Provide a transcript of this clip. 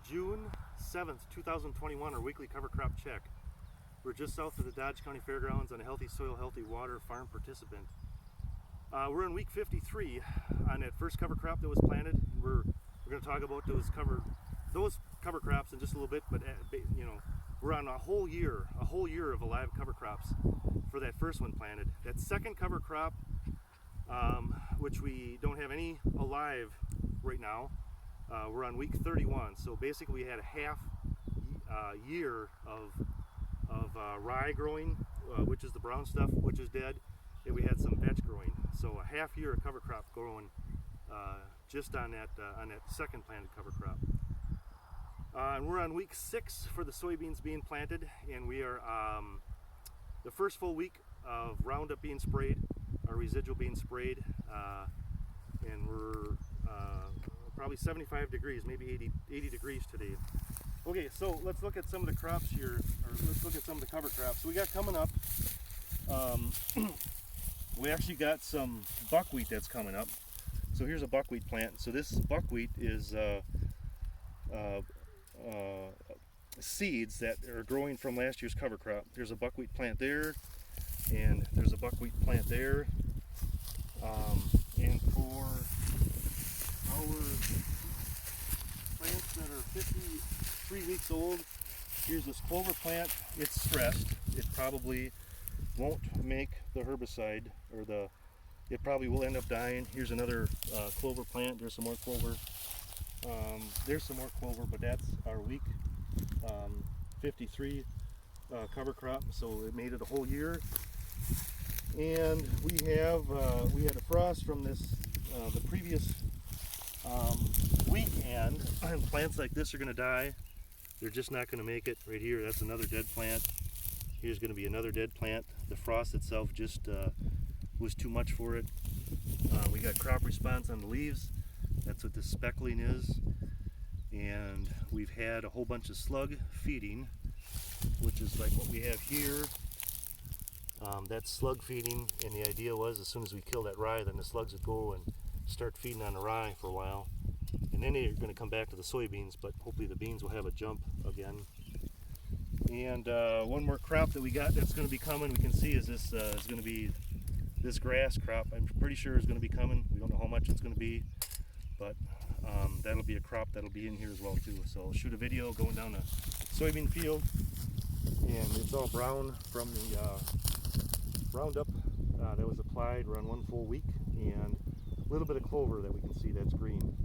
June 7th, 2021, our weekly cover crop check. We're just south of the Dodge County Fairgrounds on a Healthy Soil, Healthy Water farm participant. We're in week 53 on that first cover crop that was planted. We're going to talk about those cover crops in just a little bit, but we're on a whole year of alive cover crops for that first one planted. That second cover crop, which we don't have any alive right now, we're on week 31. So basically we had a half year of rye growing, which is the brown stuff, which is dead, and we had some vetch growing. So a half year of cover crop growing just on that second planted cover crop. And we're on week 6 for the soybeans being planted, and we are the first full week of Roundup being sprayed, our residual being sprayed, and we're probably 75 degrees, maybe 80 degrees today. Okay, so let's look at some of the crops here, or let's look at some of the cover crops. So we got coming up, we actually got some buckwheat that's coming up. So here's a buckwheat plant. So this buckwheat is seeds that are growing from last year's cover crop. There's a buckwheat plant there, and there's a buckwheat plant there. And for our plants that are 53 weeks old, here's this clover plant. It's stressed. It probably won't make the herbicide, or it probably will end up dying. Here's another clover plant. There's some more clover. There's some more clover, but that's our week 53 cover crop, so it made it a whole year. And we had a frost from the previous weekend, and plants like this are going to die. They're just not going to make it. Right here, that's another dead plant. Here's going to be another dead plant. The frost itself just was too much for it. We got crop response on the leaves. That's what this speckling is. And we've had a whole bunch of slug feeding, which is like what we have here. That's slug feeding, and the idea was as soon as we kill that rye, then the slugs would go and start feeding on the rye for a while. And then they're going to come back to the soybeans, but hopefully the beans will have a jump again. And one more crop that we got that's going to be coming, we can see, is this is going to be this grass crop. I'm pretty sure is going to be coming. We don't know how much it's going to be, but that'll be a crop that'll be in here as well too. So I'll shoot a video going down a soybean field, and it's all brown from the Roundup that was applied. We're on one full week, and a little bit of clover that we can see that's green.